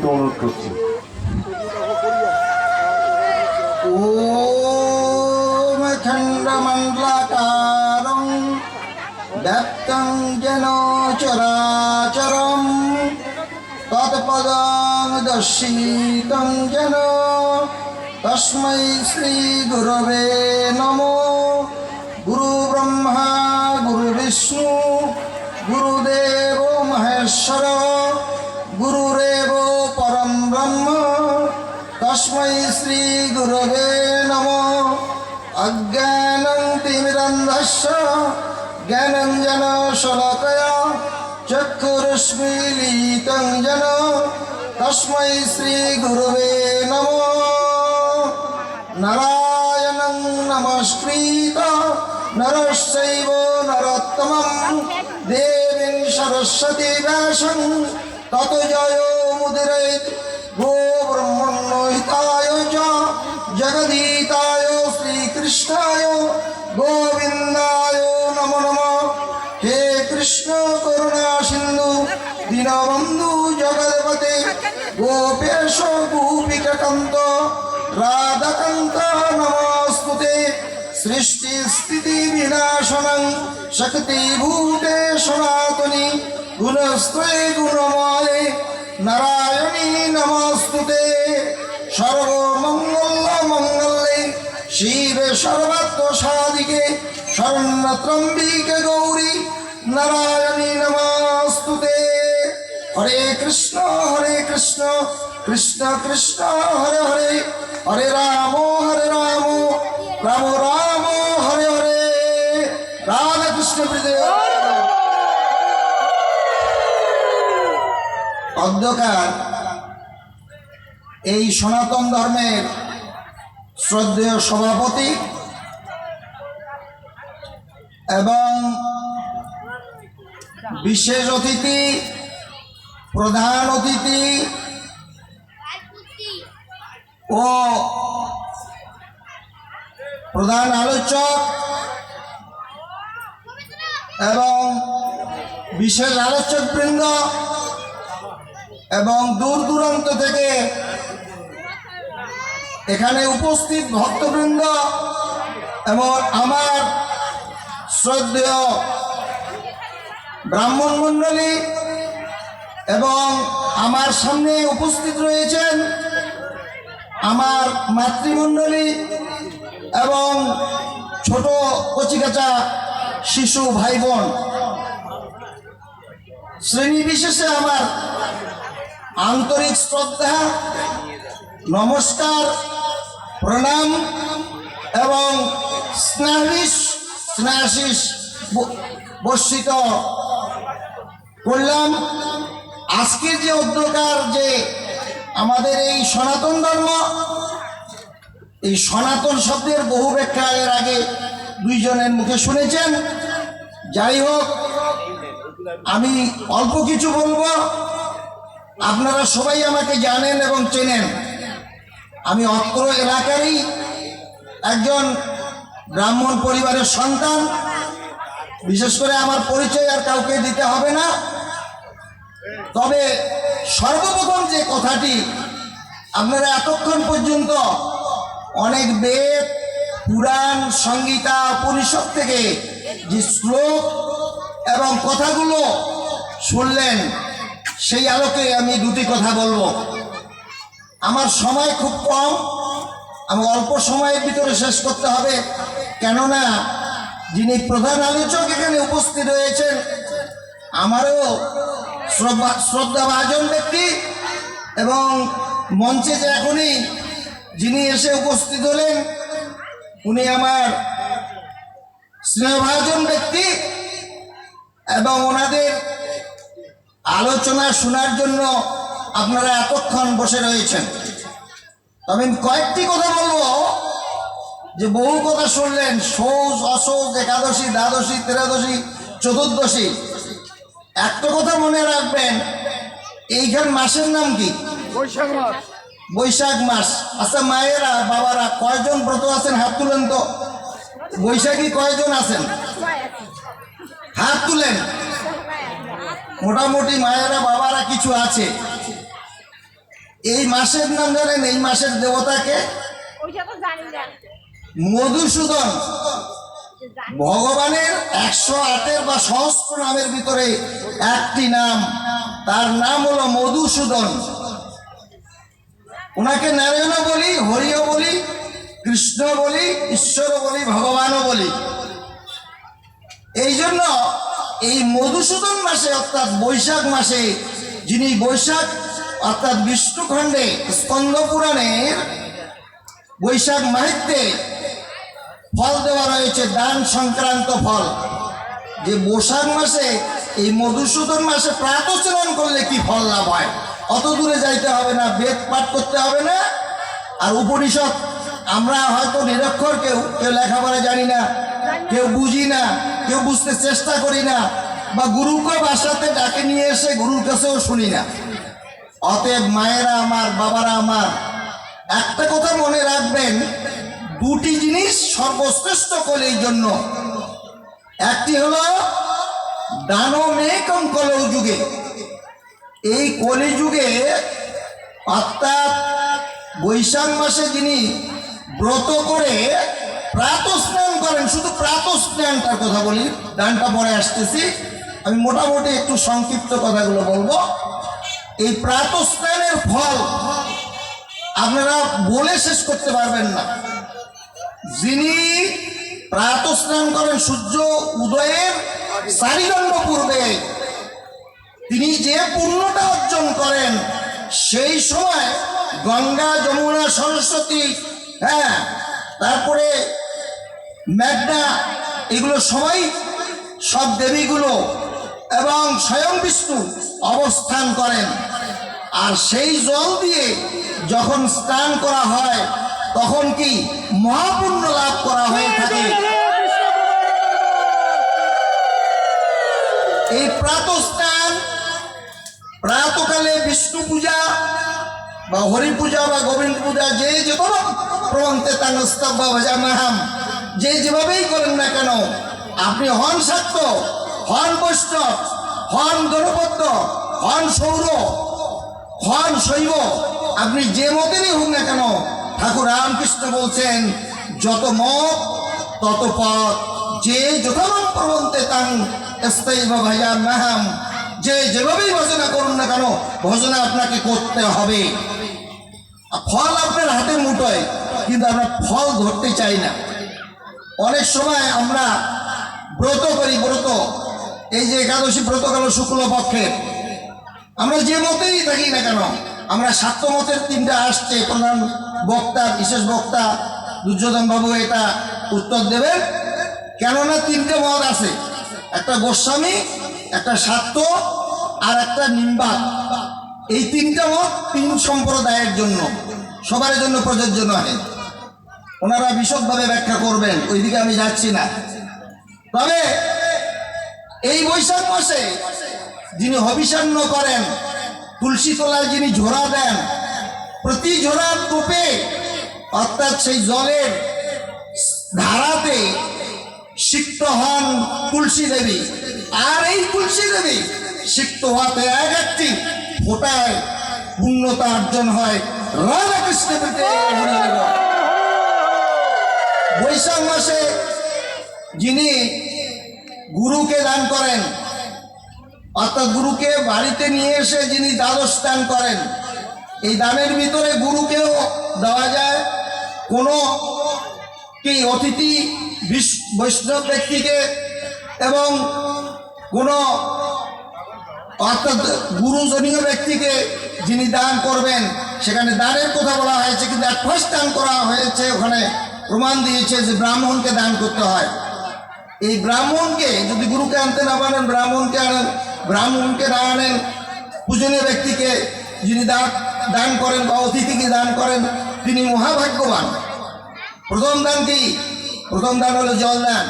বিনীত অনুরোধ করছি। ওম খণ্ডমণ্ডলাকারং ব্যাপ্তং যেন চরাচরম তৎপদং দর্শিতং যেন তস্मै শ্রী গুরবে নমো। গুরু ব্রহ্মা গুরু বিষ্ণু গুরুদেব মহেশ্বর গুরুরেব পরম ব্রহ্ম তস্मै শ্রী গুরবে নমঃ। অজ্ঞানং তিমিরন্ধস্য জ্ঞানঞ্জন শলাকয়া চক্ষুরুন্মীলিतं যেন তস্मै শ্রী গুরবে নমঃ। নারায়ণং নমস্কৃত নরশ্চৈব নরোত্তমং দেবীং সরস্বতী ব্যাসং ততো জয়মুদীরয়েৎ। গো ব্রহ্মণ্য হিতায় চ জগদীতায় শ্রীকৃষ্ণায় গোবিন্দায় নমো নমঃ। হে কৃষ্ণ করুণা সিন্ধু দীনবন্ধু জগৎপতে গোপেশ গোপিকাকান্ত রাধাকান্ত নমস্তুতে। সৃষ্টি স্থিতি বিনাশনং শক্তিভূতে সনাতনী গুণস্ত্রয়ে গুণময়ে নারায়ণী নমস্তুতে। সর্বমঙ্গল মঙ্গলে শিবে সর্বাত্ম সাধিকে শরণ্যত্রম্বিকে গৌরী নারায়ণী নমস্তুতে। হরে কৃষ্ণ কৃষ্ণ কৃষ্ণ হরে হরে হরে রাম রাম রাম হরে হরে। রাধা কৃষ্ণ প্রীতি। অধ্যকার এই সনাতন ধর্মের শ্রদ্ধেয় সভাপতি এবং বিশেষ অতিথি প্রধান অতিথি ও প্রধান আলোচক এবং বিশেষ আলোচকবৃন্দ এবং দূর দূরান্ত থেকে এখানে উপস্থিত ভক্তবৃন্দ এবং আমার শ্রদ্ধেয় ব্রাহ্মণ মণ্ডলী এবং আমার সামনে উপস্থিত রয়েছেন আমার মাতৃমণ্ডলী এবং ছোট কচিকাচা শিশু ভাই বোন, শ্রেণী বিশেষে আমার আন্তরিক শ্রদ্ধা নমস্কার প্রণাম এবং স্নেহাশিস বর্ষিত করলাম। আজকের যে অধ্যকার যে আমাদের এই সনাতন ধর্ম, এই সনাতন শব্দের বহু ব্যাখ্যা এর আগে দুইজনের মুখে শুনেছেন। যাই হোক, আমি অল্প কিছু বলবো। আপনারা সবাই আমাকে জানেন এবং চেনেন। আমি অত্র এলাকারই একজন ব্রাহ্মণ পরিবারের সন্তান। বিশেষ করে আমার পরিচয় আর কাউকে দিতে হবে না। তবে সর্বপ্রথম যে কথাটি, আপনারা এতক্ষণ পর্যন্ত অনেক বেদ পুরাণ সংগীতা উপনিষদ থেকে যে শ্লোক এবং কথাগুলো শুনলেন, সেই আলোকে আমি দুটি কথা বলবো। আমার সময় খুব কম, আমি অল্প সময়ের ভিতরে শেষ করতে হবে। কেননা যিনি প্রধান আলোচক এখানে উপস্থিত রয়েছেন, আমারও শ্রদ্ধাভাজন ব্যক্তি, এবং মঞ্চে যে এখনই যিনি এসে উপস্থিত হলেন উনি আমার স্নেহভাজন ব্যক্তি, এবং ওনাদের আলোচনা শোনার জন্য আপনারা এতক্ষণ বসে রয়েছেন। তবে আমি কয়েকটি কথা বলবো। যে বহু কথা শুনলেন, সৌজ অসৌজ, একাদশী দ্বাদশী ত্রয়োদশী চতুর্দশী। একটা কথা মনে রাখবেন, এইখান মাসের নাম কি? বৈশাখ মাস। বৈশাখ মাস। আচ্ছা মায়েরা বাবারা কয়জন ব্রত আছেন হাত তুলেন তো। বৈশাখী কয়জন আছেন হাত তুলেন। মোটামুটি মায়েরা বাবারা কিছু আছে। এই মাসের নাম জানেন? এই মাসের দেবতাকে মধুসূদন। ভগবানের 108 বা সহস্র নামের ভিতরে একটি নাম, তার নাম হলো মধুসূদন। ওনাকে নারায়ণ বলি, হরিও বলি, কৃষ্ণ বলি, ঈশ্বর বলি, ভগবানও বলি। এই জন্য এই মধুসূদন মাসে অর্থাৎ বৈশাখ মাসে, যিনি বৈশাখ অর্থাৎ বিষ্ণুখণ্ডে স্কন্দ পুরাণের বৈশাখ মাহিত্যে ফল দেওয়া রয়েছে, দান সংক্রান্ত ফল, যে বৈশাখ মাসে এই মধুসূদন মাসে প্রাতঃস্নান করলে কি ফল লাভ হয়। অত দূরে যাইতে হবে না, বেদ পাঠ করতে হবে না। আর উপনিষদ আমরা হয়তো নিরক্ষর, কেউ লেখাপড়া জানি না, কেউ বুঝি না, কেউ বুঝতে চেষ্টা করি না, বা গুরুকে বাসাতে ডাকে নিয়ে এসে গুরুর কাছেও শুনি না। অতএব মায়েরা আমার, বাবারা আমার, একটা কথা মনে রাখবেন, দুটি জিনিস সর্বশ্রেষ্ঠ কলির জন্য। একটি হলো দানমেকম কলৌ যুগে, এই কলি যুগে অর্থাৎ বৈশাখ মাসে যিনি ব্রত করে প্রাতঃস্নান করেন, শুধু প্রাতঃস্নানটার কথা বলি, দানটা পরে আসতেছি, আমি মোটামুটি একটু সংক্ষিপ্ত কথাগুলো বলবো। এই প্রাতঃস্নানের ফল আপনারা বলে শেষ করতে পারবেন না। যিনি প্রাতঃস্নান করেন সূর্য উদয়ের 4 দণ্ড পূর্বে, তিনি যে পুণ্যটা অর্জন করেন, সেই সময় গঙ্গা, যমুনা, সরস্বতী, তারপরে মেঘনা, এগুলো সবাই, সব দেবীগুলো এবং স্বয়ং বিষ্ণু অবস্থান করেন। আর সেই জল দিয়ে যখন স্নান করা হয়, তখন কি মহাপুণ্য লাভ করা হয়ে থাকে। এই প্রাতঃস্নান, প্রাতকালে বিষ্ণু পূজা বা হরি পূজা বা গোবিন্দ পূজা, যে যেভাবে প্রবন্তে তাঙ্গস্তব্য ভজা মাহাম, যে যেভাবেই করেন না কেন, আপনি হন শাক্ত, হন বৈষ্ণব, হন গণপত্য, হন সৌর, হন শৈব, আপনি যে মতেরই হোক না কেন, ঠাকুর রামকৃষ্ণ বলছেন যত মত তত পথ, যে যথাবং প্রবন্তে তাং স্তৈব ভজা মাহাম, যে যেভাবেই ভজনা করুন না কেন, ভজনা আপনাকে করতে হবে। ফল আপনার হাতের মুঠোয়, কিন্তু আমরা ফল ধরতে চাই না। অনেক সময় আমরা ব্রত করি, ব্রত, এই যে একাদশী ব্রত গেল শুক্লপক্ষের, আমরা যে মতেই থাকি না কেন, আমরা শাক্ত মতের 3টা আসছে, প্রধান বক্তা, বিশেষ বক্তা দুর্যোধন বাবু এটা উত্তর দেবেন। কেননা 3টে মত আছে, একটা গোস্বামী, একটা শাক্ত, আর একটা নিম্বাক। এই 3টা মত 3 সম্প্রদায়ের জন্য, সবার জন্য প্রযোজ্য নয়। ওনারা বিশদভাবে ব্যাখ্যা করবেন, ওইদিকে আমি যাচ্ছি না। তবে এই বৈশাখ মাসে যিনি হবিষান্ন করেন, তুলসী তলায় যিনি ঝোড়া দেন, প্রতি ঝোড়ার টোপে অর্থাৎ সেই জলের ধারাতে সিক্ত হন তুলসী দেবী। আর এই তুলসী দেবী সিক্ত হওয়াতে এক একটি ফোটায় পূর্ণতা অর্জন হয়। রাধা কৃষ্ণ বৈশাখ মাসে যিনি গুরুকে দান করেন, অর্থাৎ গুরুকে বাড়িতে নিয়ে এসে যিনি দ্বাদশ দান করেন, এই দানের ভিতরে গুরুকেও দেওয়া যায়, কোনো কি অতিথি বৈষ্ণব ব্যক্তিকে, এবং কোনো অর্থাৎ গুরুজনীয় ব্যক্তিকে যিনি দান করবেন, সেখানে দানের কথা বলা হয়েছে, কিন্তু এক ফার্স্ট দান করা হয়েছে, ওখানে প্রমাণ দিয়েছে যে ব্রাহ্মণকে দান করতে হয়। এই ব্রাহ্মণকে যদি গুরুকে আনতে না পারেন, ব্রাহ্মণকে আনেন, ব্রাহ্মণকে না আনেন, পূজনীয় ব্যক্তিকে যিনি দান করেন বা অতিথিকে দান করেন, তিনি মহাভাগ্যবান। প্রথম দান কি? প্রথম দান হলো জল দান,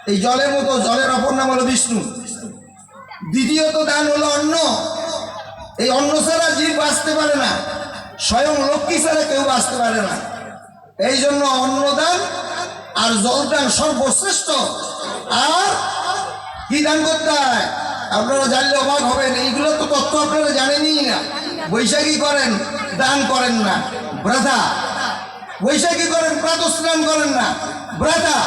এই জলের মতো, জলের অপর নাম হলো বিষ্ণু। দ্বিতীয়ত দান হলো অন্ন, এই অন্ন ছাড়া জীব বাঁচতে পারে না, স্বয়ং লক্ষ্মী ছাড়া কেউ বাঁচতে পারে না। এই জন্য অন্নদান আর জলদান সর্বশ্রেষ্ঠ। আর কি দান করতে হয় আপনারা জানলে অবাক হবেন, এইগুলো তো তথ্য আপনারা জানেনই না। বৈশাখী করেন, দান করেন না, ব্রাধা। বৈশাখী করেন, প্রাতঃস্নান করেন না, ব্রাধা।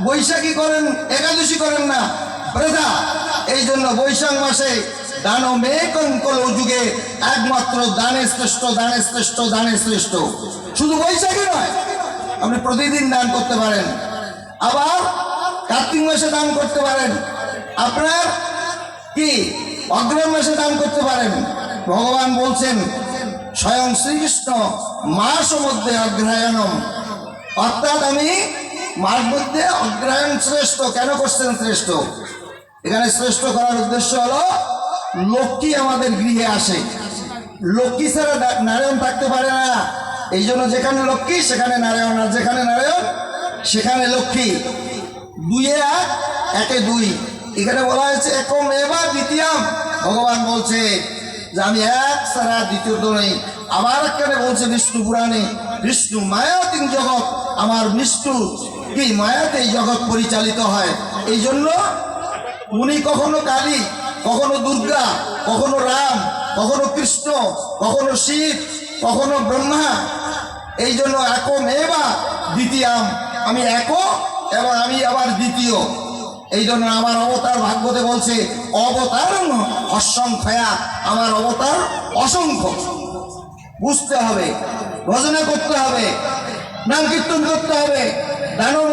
বৈশাখী করেন, একাদশী করেন না, ব্রাধা। এই জন্য বৈশাখ মাসে দান মে কঙ্কল যুগে একমাত্র দানে শ্রেষ্ঠ, দানে শ্রেষ্ঠ, দানে শ্রেষ্ঠ। শুধু বৈশাখী নয়, আপনি প্রতিদিন দান করতে পারেন। আবার কার্তিক মাসে দান করতে পারেন, আপনার কি অগ্রহায়ণ মাসে দান করতে পারেন। ভগবান বলছেন স্বয়ং শ্রীকৃষ্ণ মাস মধ্যে অগ্রহায়ণম, অর্থাৎ আমি মাস মধ্যে অগ্রহায়ণ শ্রেষ্ঠ। কেন করছেন শ্রেষ্ঠ? এখানে শ্রেষ্ঠ করার উদ্দেশ্য হলো লক্ষ্মী আমাদের গৃহে আসে। লক্ষ্মী ছাড়া নারায়ণ থাকতে পারে না। এই জন্য যেখানে লক্ষ্মী সেখানে নারায়ণ, আর যেখানে নারায়ণ সেখানে লক্ষ্মী। দুইয়ে এক, একে দুই। এখানে বলা হয়েছে একম এবা দ্বিতীয়াম। ভগবান বলছে যে আমি এক ছাড়া দ্বিতীয়ত নেই। আবার এখানে বলছে বিষ্ণু পুরাণে, বিষ্ণু মায়াতীন জগৎ, আমার বিষ্ণু কি মায়াতে এই জগৎ পরিচালিত হয়। এই জন্য উনি কখনো কালী, কখনো দুর্গা, কখনো রাম, কখনো কৃষ্ণ, কখনো শিব, কখনো ব্রহ্মা। এই জন্য একম এবা দ্বিতীয়াম, আমি এক এবং আমি আবার দ্বিতীয়। এই জন্য আমার অবতার ভাগবতে বলছে অবতার অসংখ্যা, আমার অবতার অসংখ্য। বুঝতে হবে, ভজনা করতে হবে, নাম কীর্তন করতে হবে, দানব